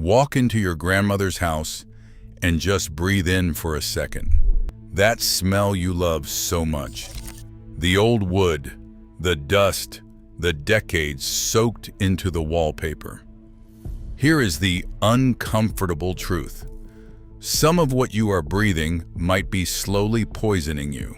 Walk into your grandmother's house and just breathe in for a second. That smell you love so much. The old wood, the dust, the decades soaked into the wallpaper. Here is the uncomfortable truth. Some of what you are breathing might be slowly poisoning you.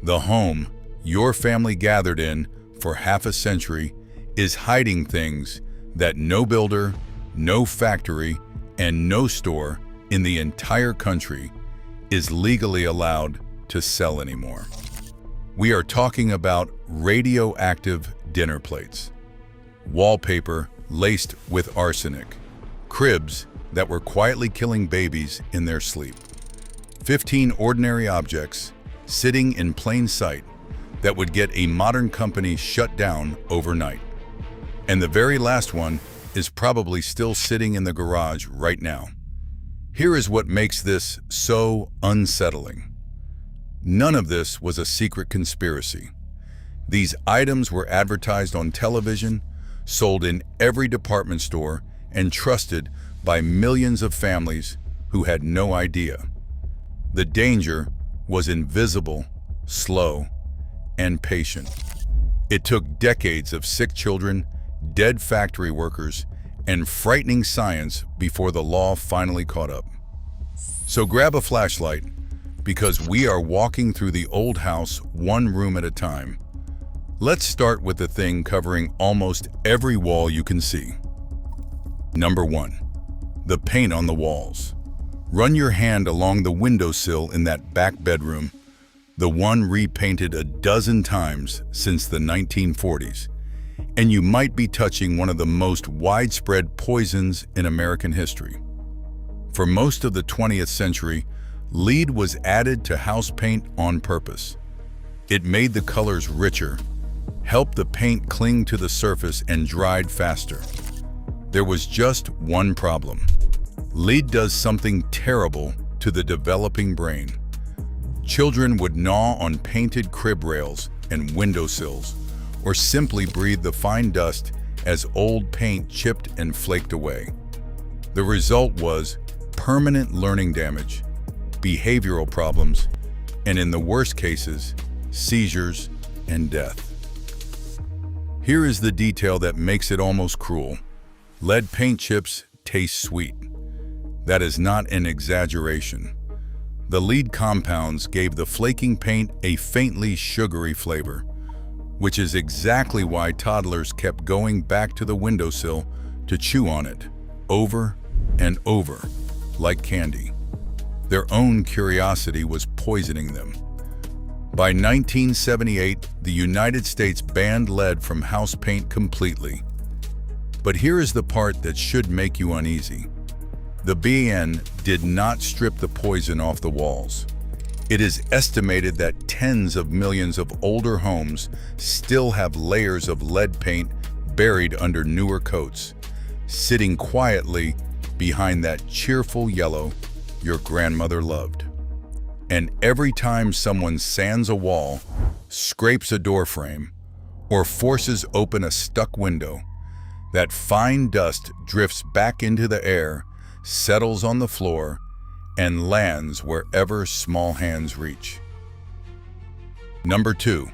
The home your family gathered in for half a century is hiding things that no builder, no factory, and no store in the entire country is legally allowed to sell anymore. We are talking about radioactive dinner plates, wallpaper laced with arsenic, cribs that were quietly killing babies in their sleep, 15 ordinary objects sitting in plain sight that would get a modern company shut down overnight. And the very last one is probably still sitting in the garage right now. Here is what makes this so unsettling. None of this was a secret conspiracy. These items were advertised on television, sold in every department store, and trusted by millions of families who had no idea. The danger was invisible, slow, and patient. It took decades of sick children, dead factory workers, and frightening science before the law finally caught up. So grab a flashlight, because we are walking through the old house one room at a time. Let's start with the thing covering almost every wall you can see. Number 1. The paint on the walls. Run your hand along the windowsill in that back bedroom, the one repainted a dozen times since the 1940s. And you might be touching one of the most widespread poisons in American history. For most of the 20th century, lead was added to house paint on purpose. It made the colors richer, helped the paint cling to the surface, and dried faster. There was just one problem. Lead does something terrible to the developing brain. Children would gnaw on painted crib rails and windowsills, or simply breathe the fine dust as old paint chipped and flaked away. The result was permanent learning damage, behavioral problems, and in the worst cases, seizures and death. Here is the detail that makes it almost cruel. Lead paint chips taste sweet. That is not an exaggeration. The lead compounds gave the flaking paint a faintly sugary flavor, which is exactly why toddlers kept going back to the windowsill to chew on it, over and over, like candy. Their own curiosity was poisoning them. By 1978, the United States banned lead from house paint completely. But here is the part that should make you uneasy. The ban did not strip the poison off the walls. It is estimated that tens of millions of older homes still have layers of lead paint buried under newer coats, sitting quietly behind that cheerful yellow your grandmother loved. And every time someone sands a wall, scrapes a door frame, or forces open a stuck window, that fine dust drifts back into the air, settles on the floor, and lands wherever small hands reach. Number 2,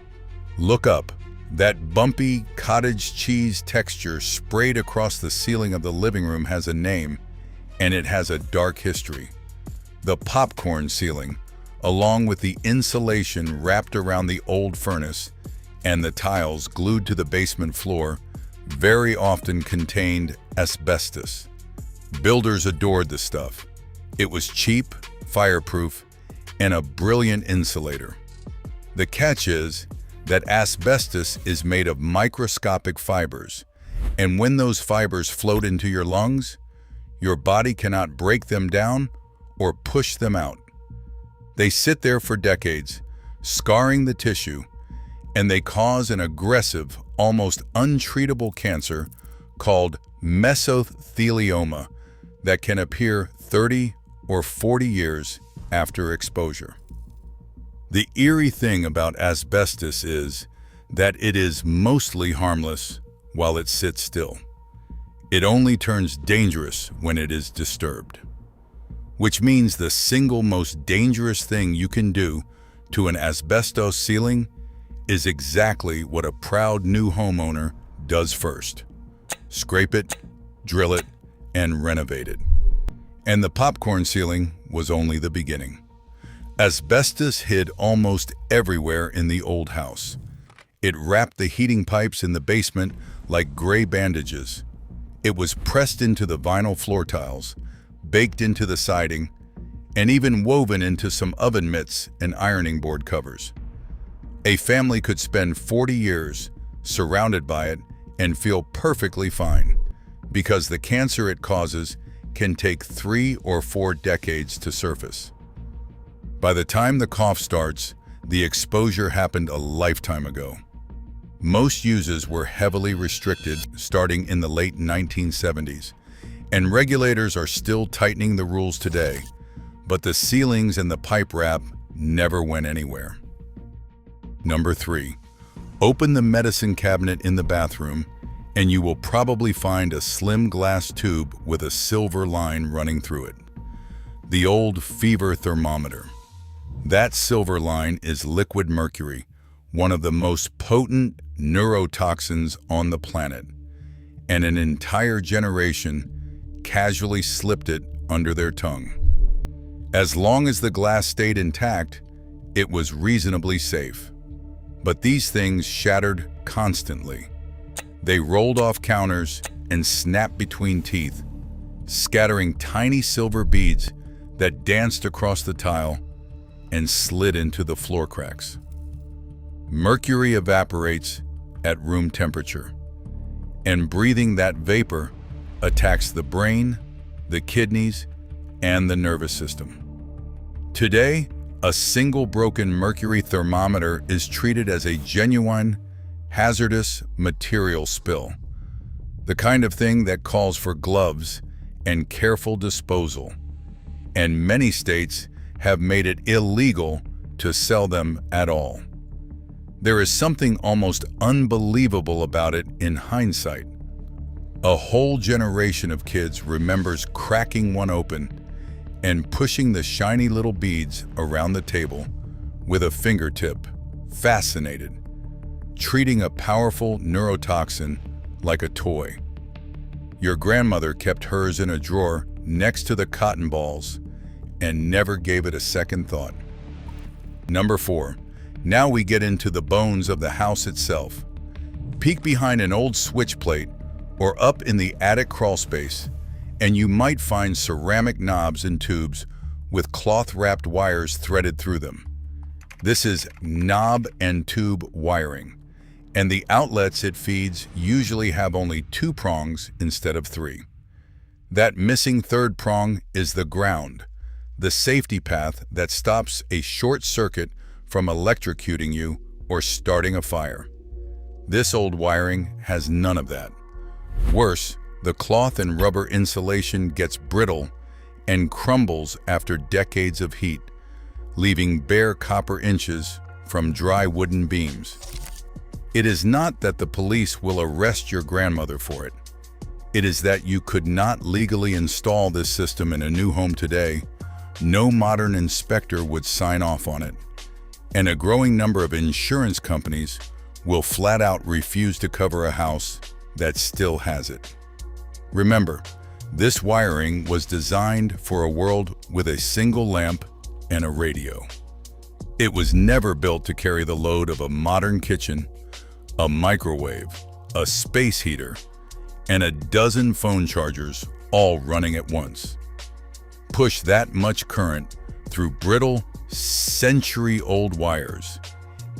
look up. That bumpy cottage cheese texture sprayed across the ceiling of the living room has a name, and it has a dark history. The popcorn ceiling, along with the insulation wrapped around the old furnace and the tiles glued to the basement floor, very often contained asbestos. Builders adored the stuff. It was cheap, fireproof, and a brilliant insulator. The catch is that asbestos is made of microscopic fibers, and when those fibers float into your lungs, your body cannot break them down or push them out. They sit there for decades, scarring the tissue, and they cause an aggressive, almost untreatable cancer called mesothelioma that can appear 30 or 40 years after exposure. The eerie thing about asbestos is that it is mostly harmless while it sits still. It only turns dangerous when it is disturbed. Which means the single most dangerous thing you can do to an asbestos ceiling is exactly what a proud new homeowner does first. Scrape it, drill it, and renovate it. And the popcorn ceiling was only the beginning. Asbestos hid almost everywhere in the old house. It wrapped the heating pipes in the basement like gray bandages. It was pressed into the vinyl floor tiles, baked into the siding, and even woven into some oven mitts and ironing board covers. A family could spend 40 years surrounded by it and feel perfectly fine, because the cancer it causes can take 3 or 4 decades to surface. By the time the cough starts, the exposure happened a lifetime ago. Most uses were heavily restricted starting in the late 1970s, and regulators are still tightening the rules today, but the ceilings and the pipe wrap never went anywhere. Number 3. Open the medicine cabinet in the bathroom, and you will probably find a slim glass tube with a silver line running through it. The old fever thermometer. That silver line is liquid mercury, one of the most potent neurotoxins on the planet, and an entire generation casually slipped it under their tongue. As long as the glass stayed intact, it was reasonably safe. But these things shattered constantly. They rolled off counters and snapped between teeth, scattering tiny silver beads that danced across the tile and slid into the floor cracks. Mercury evaporates at room temperature, and breathing that vapor attacks the brain, the kidneys, and the nervous system. Today, a single broken mercury thermometer is treated as a genuine, hazardous material spill, the kind of thing that calls for gloves and careful disposal, and many states have made it illegal to sell them at all. There is something almost unbelievable about it in hindsight. A whole generation of kids remembers cracking one open and pushing the shiny little beads around the table with a fingertip, fascinated, treating a powerful neurotoxin like a toy. Your grandmother kept hers in a drawer next to the cotton balls and never gave it a second thought. Number 4. Now we get into the bones of the house itself. Peek behind an old switch plate or up in the attic crawl space, and you might find ceramic knobs and tubes with cloth-wrapped wires threaded through them. This is knob and tube wiring, and the outlets it feeds usually have only 2 prongs instead of 3. That missing third prong is the ground, the safety path that stops a short circuit from electrocuting you or starting a fire. This old wiring has none of that. Worse, the cloth and rubber insulation gets brittle and crumbles after decades of heat, leaving bare copper inches from dry wooden beams. It is not that the police will arrest your grandmother for it. It is that you could not legally install this system in a new home today. No modern inspector would sign off on it, and a growing number of insurance companies will flat out refuse to cover a house that still has it. Remember, this wiring was designed for a world with a single lamp and a radio. It was never built to carry the load of a modern kitchen, a microwave, a space heater, and a dozen phone chargers all running at once. Push that much current through brittle, century-old wires,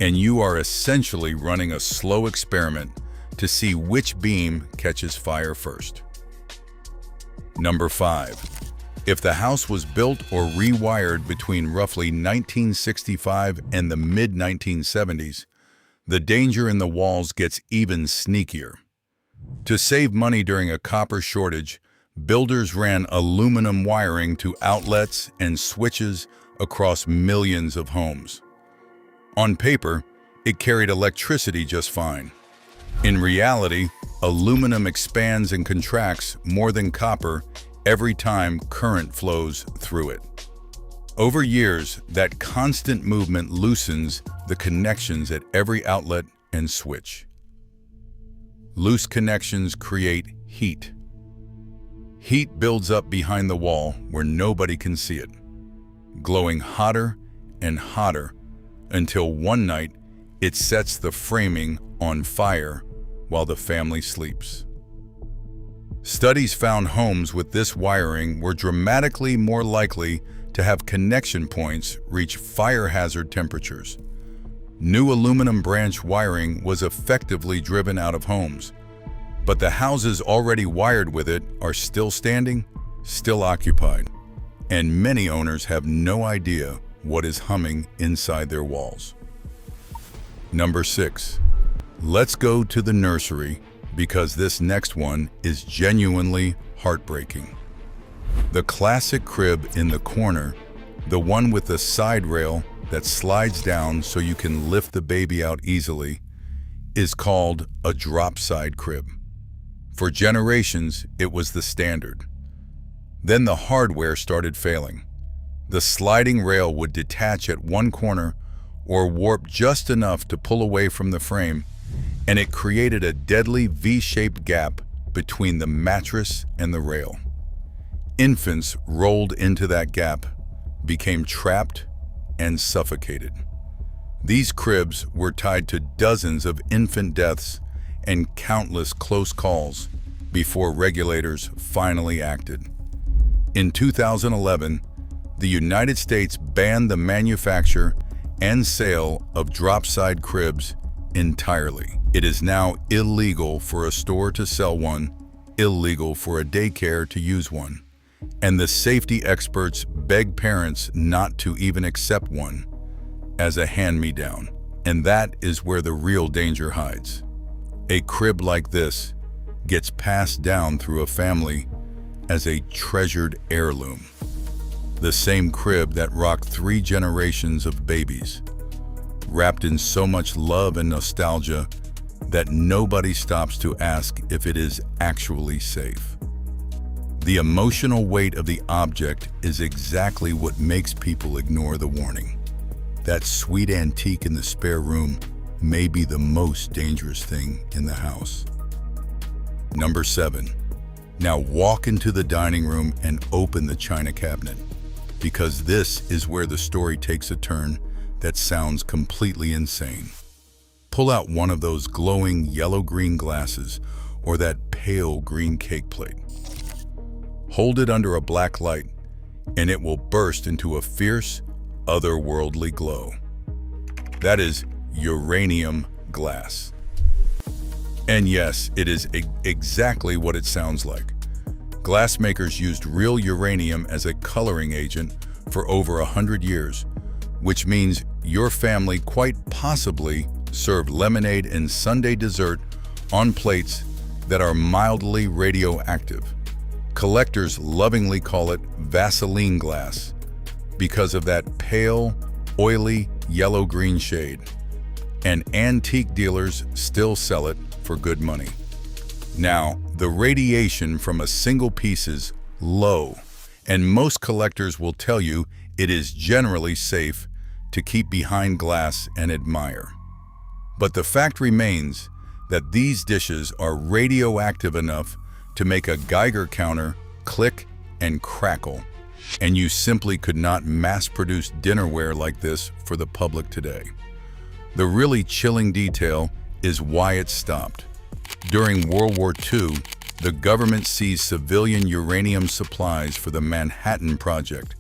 and you are essentially running a slow experiment to see which beam catches fire first. Number 5. If the house was built or rewired between roughly 1965 and the mid-1970s, the danger in the walls gets even sneakier. To save money during a copper shortage, builders ran aluminum wiring to outlets and switches across millions of homes. On paper, it carried electricity just fine. In reality, Aluminum expands and contracts more than copper every time current flows through it. Over years, that constant movement loosens the connections at every outlet and switch. Loose connections create heat. Heat builds up behind the wall where nobody can see it, glowing hotter and hotter until one night it sets the framing on fire while the family sleeps. Studies found homes with this wiring were dramatically more likely to have connection points reach fire hazard temperatures. New aluminum branch wiring was effectively driven out of homes, but the houses already wired with it are still standing, still occupied, and many owners have no idea what is humming inside their walls. Number 6. Let's go to the nursery because this next one is genuinely heartbreaking. The classic crib in the corner, the one with the side rail that slides down so you can lift the baby out easily, is called a drop-side crib. For generations, it was the standard. Then the hardware started failing. The sliding rail would detach at one corner or warp just enough to pull away from the frame, and it created a deadly V-shaped gap between the mattress and the rail. Infants rolled into that gap, became trapped, and suffocated. These cribs were tied to dozens of infant deaths and countless close calls before regulators finally acted. In 2011, the United States banned the manufacture and sale of drop-side cribs entirely. It is now illegal for a store to sell one, illegal for a daycare to use one, and the safety experts beg parents not to even accept one as a hand-me-down. And that is where the real danger hides. A crib like this gets passed down through a family as a treasured heirloom. The same crib that rocked 3 generations of babies, wrapped in so much love and nostalgia that nobody stops to ask if it is actually safe. The emotional weight of the object is exactly what makes people ignore the warning. That sweet antique in the spare room may be the most dangerous thing in the house. Number 7. Now walk into the dining room and open the china cabinet, because this is where the story takes a turn that sounds completely insane. Pull out one of those glowing yellow-green glasses or that pale green cake plate. Hold it under a black light, and it will burst into a fierce, otherworldly glow. That is uranium glass. And yes, it is exactly what it sounds like. Glassmakers used real uranium as a coloring agent for over 100 years, which means your family quite possibly served lemonade and Sunday dessert on plates that are mildly radioactive. Collectors lovingly call it Vaseline glass because of that pale, oily, yellow-green shade. And antique dealers still sell it for good money. Now, the radiation from a single piece is low, and most collectors will tell you it is generally safe to keep behind glass and admire. But the fact remains that these dishes are radioactive enough to make a Geiger counter click and crackle, and you simply could not mass-produce dinnerware like this for the public today. The really chilling detail is why it stopped. During World War II, the government seized civilian uranium supplies for the Manhattan Project,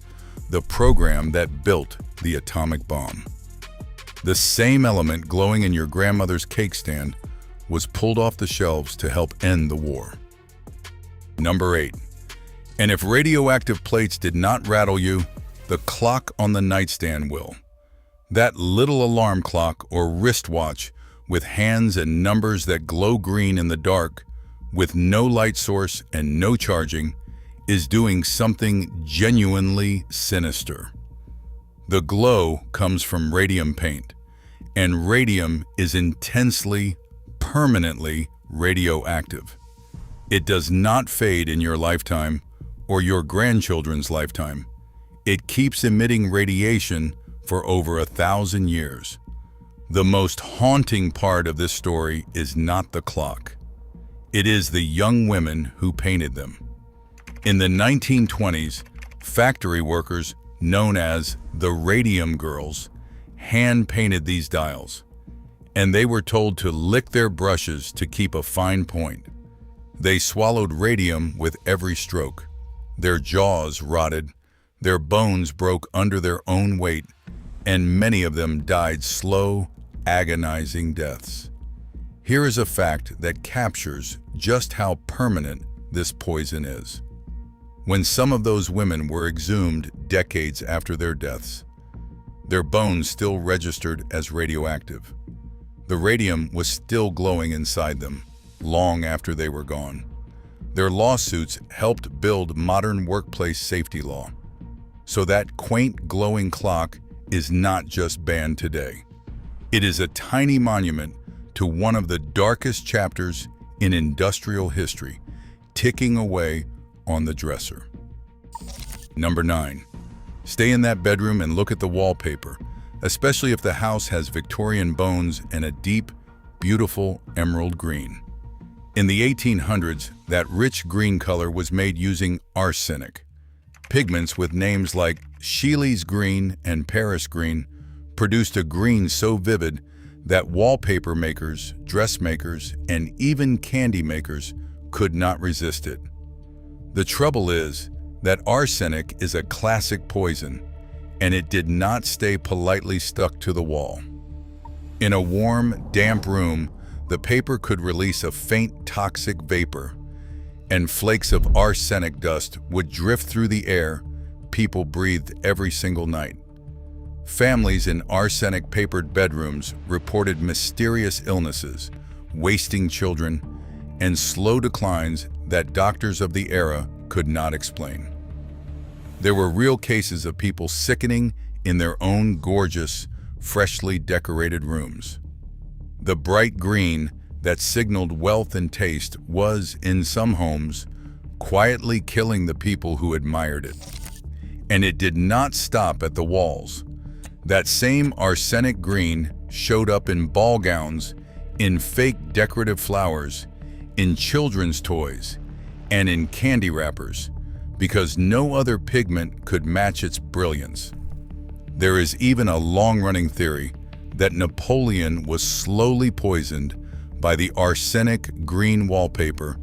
the program that built the atomic bomb. The same element glowing in your grandmother's cake stand was pulled off the shelves to help end the war. Number 8. And if radioactive plates did not rattle you, the clock on the nightstand will. That little alarm clock or wristwatch with hands and numbers that glow green in the dark, with no light source and no charging, is doing something genuinely sinister. The glow comes from radium paint, and radium is intensely, permanently radioactive. It does not fade in your lifetime or your grandchildren's lifetime. It keeps emitting radiation for over 1,000 years. The most haunting part of this story is not the clock. It is the young women who painted them. In the 1920s, factory workers, known as the Radium Girls, hand-painted these dials, and they were told to lick their brushes to keep a fine point. They swallowed radium with every stroke. Their jaws rotted, their bones broke under their own weight, and many of them died slow, agonizing deaths. Here is a fact that captures just how permanent this poison is. When some of those women were exhumed decades after their deaths, their bones still registered as radioactive. The radium was still glowing inside them long after they were gone. Their lawsuits helped build modern workplace safety law. So that quaint glowing clock is not just banned today. It is a tiny monument to one of the darkest chapters in industrial history, ticking away on the dresser. Number 9. Stay in that bedroom and look at the wallpaper, especially if the house has Victorian bones and a deep, beautiful emerald green. In the 1800s, that rich green color was made using arsenic. Pigments with names like Sheely's green and Paris green produced a green so vivid that wallpaper makers, dressmakers, and even candy makers could not resist it. The trouble is that arsenic is a classic poison, and it did not stay politely stuck to the wall. In a warm, damp room, the paper could release a faint toxic vapor, and flakes of arsenic dust would drift through the air people breathed every single night. Families in arsenic-papered bedrooms reported mysterious illnesses, wasting children, and slow declines that doctors of the era could not explain. There were real cases of people sickening in their own gorgeous, freshly decorated rooms. The bright green that signaled wealth and taste was, in some homes, quietly killing the people who admired it. And it did not stop at the walls. That same arsenic green showed up in ball gowns, in fake decorative flowers, in children's toys, and in candy wrappers, because no other pigment could match its brilliance. There is even a long-running theory that Napoleon was slowly poisoned by the arsenic green wallpaper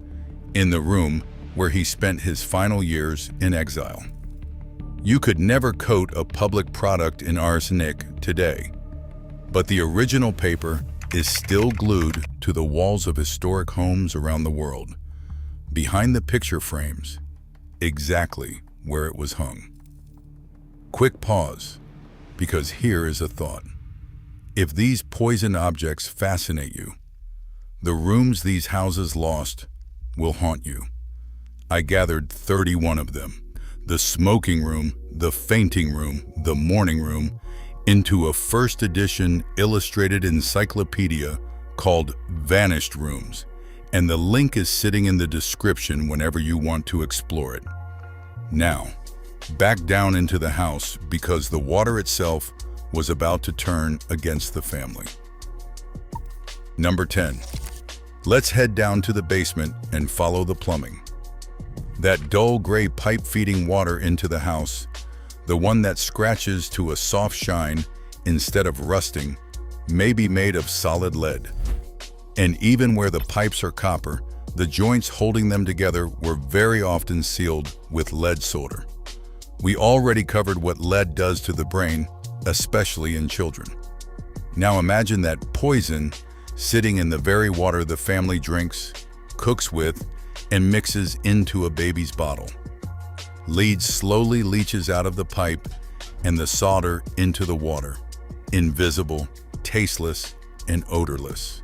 in the room where he spent his final years in exile. You could never coat a public product in arsenic today, but the original paper is still glued to the walls of historic homes around the world, behind the picture frames, exactly where it was hung. Quick pause, because here is a thought. If these poison objects fascinate you, the rooms these houses lost will haunt you. I gathered 31 of them, the smoking room, the fainting room, the mourning room, into a first edition illustrated encyclopedia called Vanished Rooms, and the link is sitting in the description whenever you want to explore it. Now, back down into the house because the water itself was about to turn against the family. Number 10. Let's head down to the basement and follow the plumbing. That dull gray pipe feeding water into the house, the one that scratches to a soft shine instead of rusting, may be made of solid lead. And even where the pipes are copper, the joints holding them together were very often sealed with lead solder. We already covered what lead does to the brain, especially in children. Now imagine that poison sitting in the very water the family drinks, cooks with, and mixes into a baby's bottle. Lead slowly leaches out of the pipe and the solder into the water, invisible, tasteless, and odorless.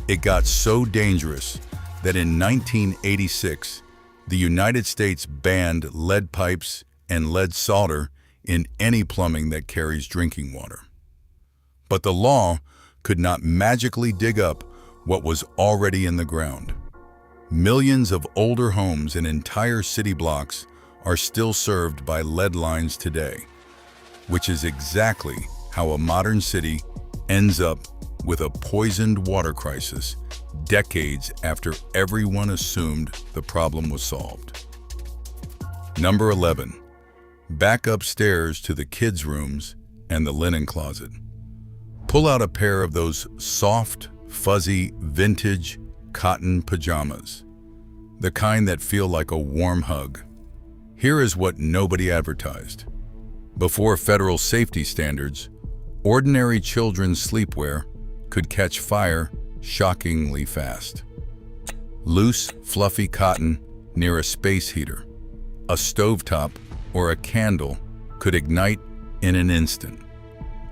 It got so dangerous that in 1986, the United States banned lead pipes and lead solder in any plumbing that carries drinking water. But the law could not magically dig up what was already in the ground. Millions of older homes and entire city blocks are still served by lead lines today, which is exactly how a modern city ends up with a poisoned water crisis decades after everyone assumed the problem was solved. Number 11. Back upstairs to the kids' rooms and the linen closet. Pull out a pair of those soft, fuzzy, vintage cotton pajamas, the kind that feel like a warm hug. Here is what nobody advertised. Before federal safety standards, ordinary children's sleepwear could catch fire shockingly fast. Loose, fluffy cotton near a space heater, a stovetop, or a candle could ignite in an instant,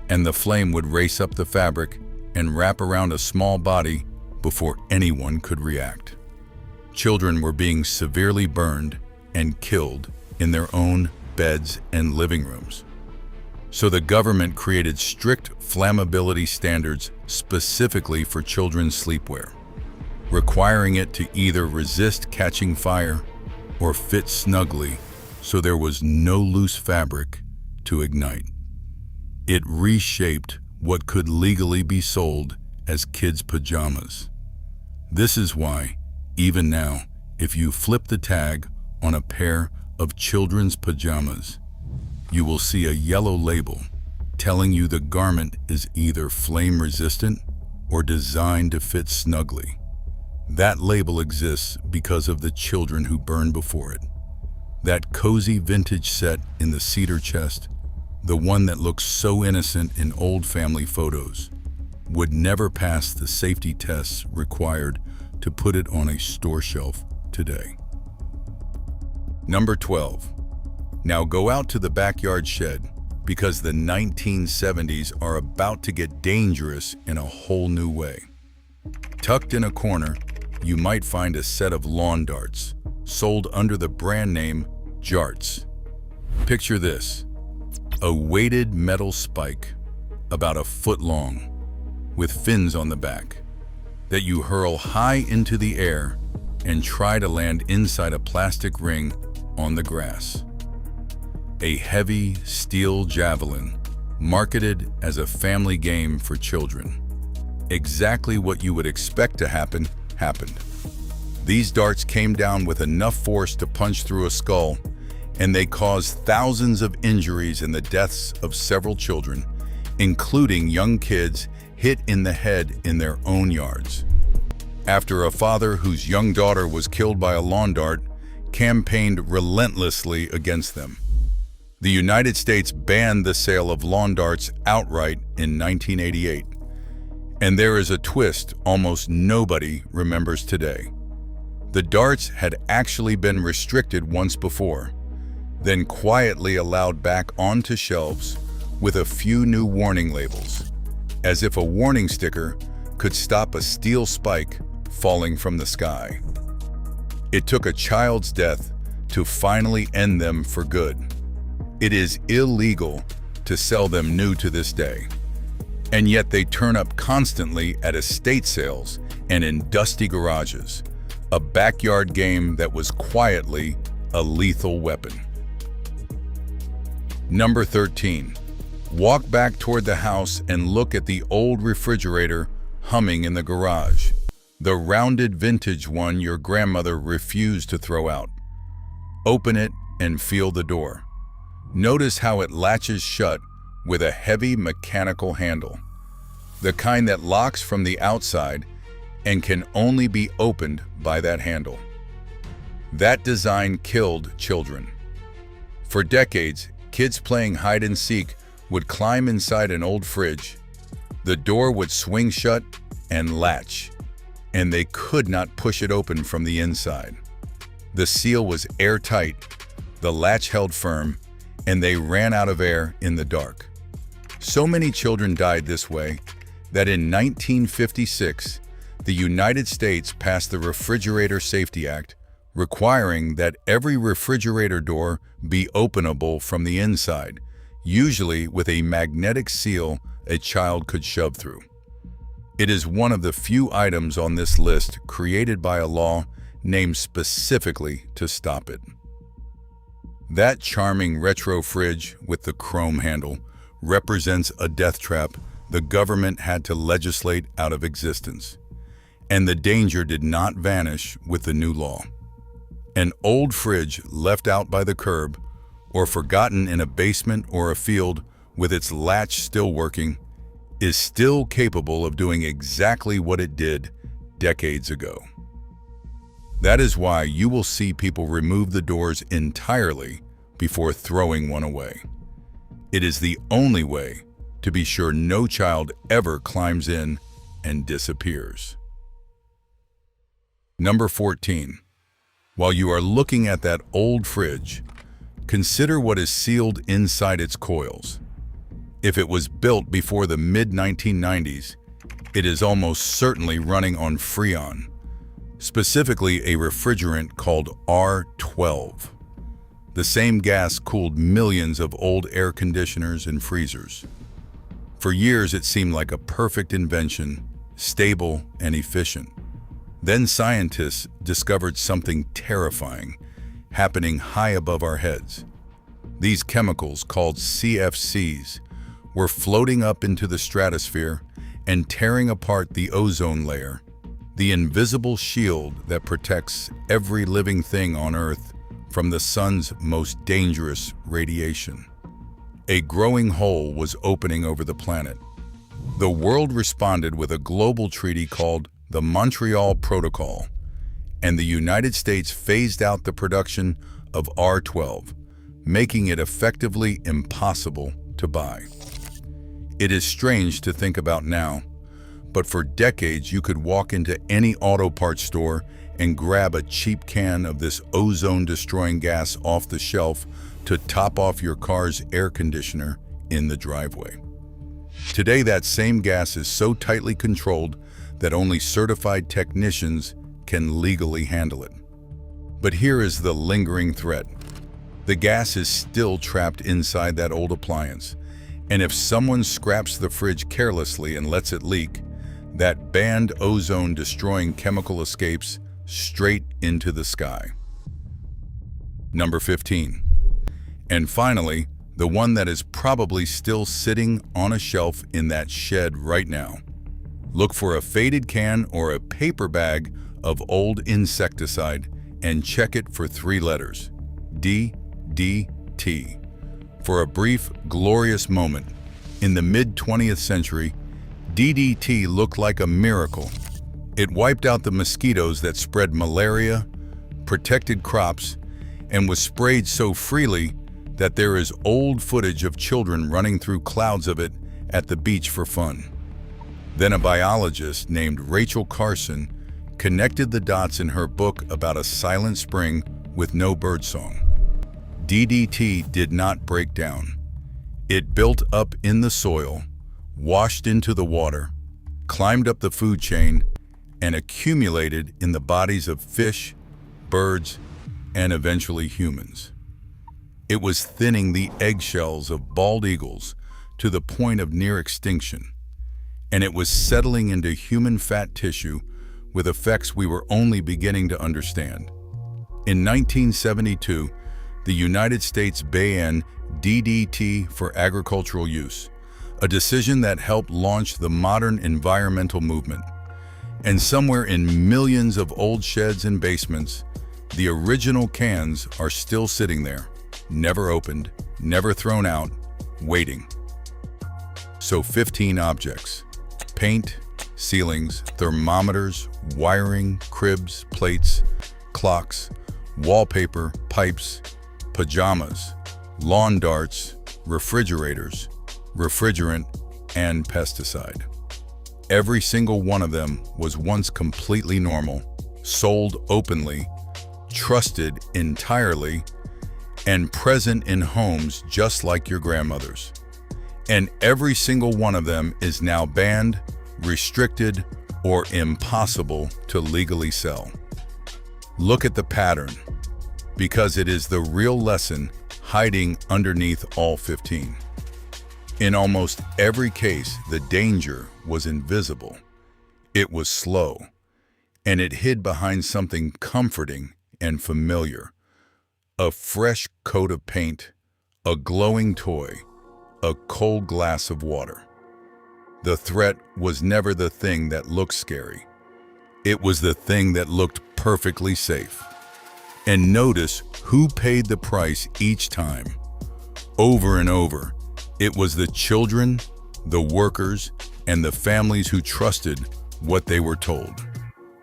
and the flame would race up the fabric and wrap around a small body before anyone could react. Children were being severely burned and killed in their own beds and living rooms. So the government created strict flammability standards specifically for children's sleepwear, requiring it to either resist catching fire or fit snugly so there was no loose fabric to ignite. It reshaped what could legally be sold as kids' pajamas. This is why, even now, if you flip the tag on a pair of children's pajamas, you will see a yellow label telling you the garment is either flame-resistant or designed to fit snugly. That label exists because of the children who burned before it. That cozy vintage set in the cedar chest, the one that looks so innocent in old family photos, would never pass the safety tests required to put it on a store shelf today. Number 12. Now go out to the backyard shed because the 1970s are about to get dangerous in a whole new way. Tucked in a corner, you might find a set of lawn darts sold under the brand name Jarts. Picture this: a weighted metal spike about a foot long with fins on the back that you hurl high into the air and try to land inside a plastic ring on the grass. A heavy steel javelin marketed as a family game for children. Exactly what you would expect to happen happened. These darts came down with enough force to punch through a skull, and they caused thousands of injuries and the deaths of several children, including young kids hit in the head in their own yards. After a father whose young daughter was killed by a lawn dart campaigned relentlessly against them. The United States banned the sale of lawn darts outright in 1988. And there is a twist almost nobody remembers today. The darts had actually been restricted once before, then quietly allowed back onto shelves with a few new warning labels, as if a warning sticker could stop a steel spike falling from the sky. It took a child's death to finally end them for good. It is illegal to sell them new to this day, and yet they turn up constantly at estate sales and in dusty garages, a backyard game that was quietly a lethal weapon. Number 13. Walk back toward the house and look at the old refrigerator humming in the garage, the rounded vintage one your grandmother refused to throw out. Open it and feel the door. Notice how it latches shut with a heavy mechanical handle, the kind that locks from the outside and can only be opened by that handle. That design killed children. For decades, kids playing hide and seek would climb inside an old fridge. The door would swing shut and latch, and they could not push it open from the inside. The seal was airtight, the latch held firm, and they ran out of air in the dark. So many children died this way that in 1956, the United States passed the Refrigerator Safety Act, requiring that every refrigerator door be openable from the inside, usually with a magnetic seal a child could shove through. It is one of the few items on this list created by a law named specifically to stop it. That charming retro fridge with the chrome handle represents a death trap the government had to legislate out of existence. And the danger did not vanish with the new law. An old fridge left out by the curb or forgotten in a basement or a field with its latch still working is still capable of doing exactly what it did decades ago. That is why you will see people remove the doors entirely before throwing one away. It is the only way to be sure no child ever climbs in and disappears. Number 14. While you are looking at that old fridge, consider what is sealed inside its coils. If it was built before the mid-1990s, it is almost certainly running on Freon, specifically a refrigerant called R12. The same gas cooled millions of old air conditioners and freezers. For years, it seemed like a perfect invention, stable and efficient. Then scientists discovered something terrifying happening high above our heads. These chemicals, called CFCs, were floating up into the stratosphere and tearing apart the ozone layer, the invisible shield that protects every living thing on Earth from the sun's most dangerous radiation. A growing hole was opening over the planet. The world responded with a global treaty called the Montreal Protocol, and the United States phased out the production of R12, making it effectively impossible to buy. It is strange to think about now, but for decades you could walk into any auto parts store and grab a cheap can of this ozone-destroying gas off the shelf to top off your car's air conditioner in the driveway. Today, that same gas is so tightly controlled that only certified technicians can legally handle it. But here is the lingering threat. The gas is still trapped inside that old appliance, and if someone scraps the fridge carelessly and lets it leak, that banned ozone-destroying chemical escapes straight into the sky. Number 15. And finally, the one that is probably still sitting on a shelf in that shed right now. Look for a faded can or a paper bag of old insecticide and check it for 3 letters, DDT. For a brief, glorious moment, in the mid-20th century, DDT looked like a miracle. It wiped out the mosquitoes that spread malaria, protected crops, and was sprayed so freely that there is old footage of children running through clouds of it at the beach for fun. Then a biologist named Rachel Carson connected the dots in her book about a silent spring with no birdsong. DDT did not break down. It built up in the soil, washed into the water, climbed up the food chain, and accumulated in the bodies of fish, birds, and eventually humans. It was thinning the eggshells of bald eagles to the point of near extinction, and it was settling into human fat tissue with effects we were only beginning to understand. In 1972, the United States banned DDT for agricultural use, a decision that helped launch the modern environmental movement. And somewhere in millions of old sheds and basements, the original cans are still sitting there, never opened, never thrown out, waiting. So 15 objects: paint, ceilings, thermometers, wiring, cribs, plates, clocks, wallpaper, pipes, pajamas, lawn darts, refrigerators, refrigerant, and pesticide. Every single one of them was once completely normal, sold openly, trusted entirely, and present in homes just like your grandmother's. And every single one of them is now banned, restricted, or impossible to legally sell. Look at the pattern, because it is the real lesson hiding underneath all 15. In almost every case, the danger was invisible, It was slow, and it hid behind something comforting and familiar. A fresh coat of paint, a glowing toy, a cold glass of water. The threat was never the thing that looked scary. It was the thing that looked perfectly safe. And notice who paid the price each time. Over and over, it was the children, the workers, and the families who trusted what they were told,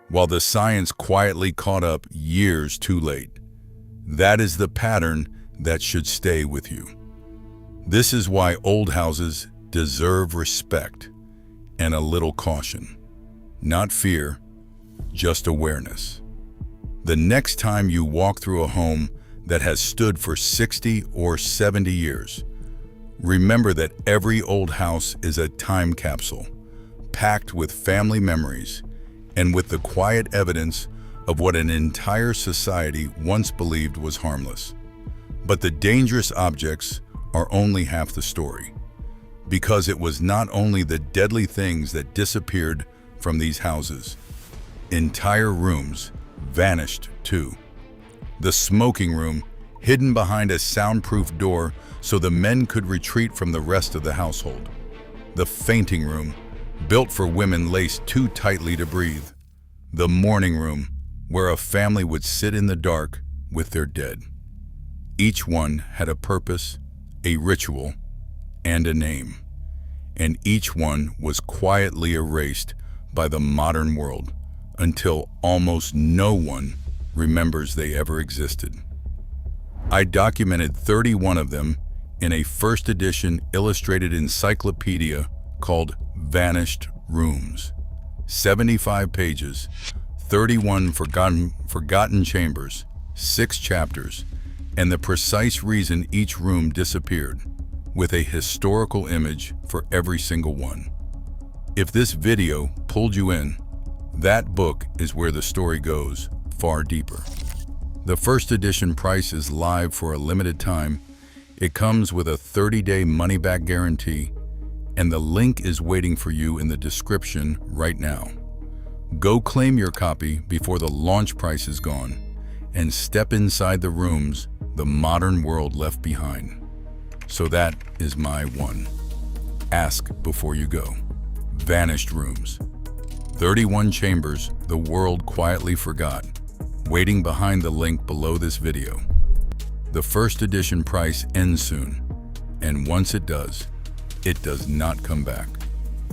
while the science quietly caught up years too late. That is the pattern that should stay with you. This is why old houses deserve respect and a little caution. Not fear, just awareness. The next time you walk through a home that has stood for 60 or 70 years, remember that every old house is a time capsule, packed with family memories and with the quiet evidence of what an entire society once believed was harmless. But the dangerous objects are only half the story, because it was not only the deadly things that disappeared from these houses. Entire rooms vanished too. The smoking room, hidden behind a soundproof door so the men could retreat from the rest of the household. The fainting room, built for women laced too tightly to breathe. The mourning room, where a family would sit in the dark with their dead. Each one had a purpose, a ritual, and a name. And each one was quietly erased by the modern world until almost no one remembers they ever existed. I documented 31 of them in a first edition illustrated encyclopedia called Vanished Rooms. 75 pages, 31 forgotten chambers, 6 chapters, and the precise reason each room disappeared, with a historical image for every single one. If this video pulled you in, that book is where the story goes far deeper. The first edition price is live for a limited time. It comes with a 30-day money-back guarantee, and the link is waiting for you in the description right now. Go claim your copy before the launch price is gone, and step inside the rooms the modern world left behind. So that is my one. Ask before you go. Vanished Rooms. 31 chambers the world quietly forgot, waiting behind the link below this video. The first edition price ends soon, and once it does not come back.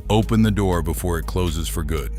Open the door before it closes for good.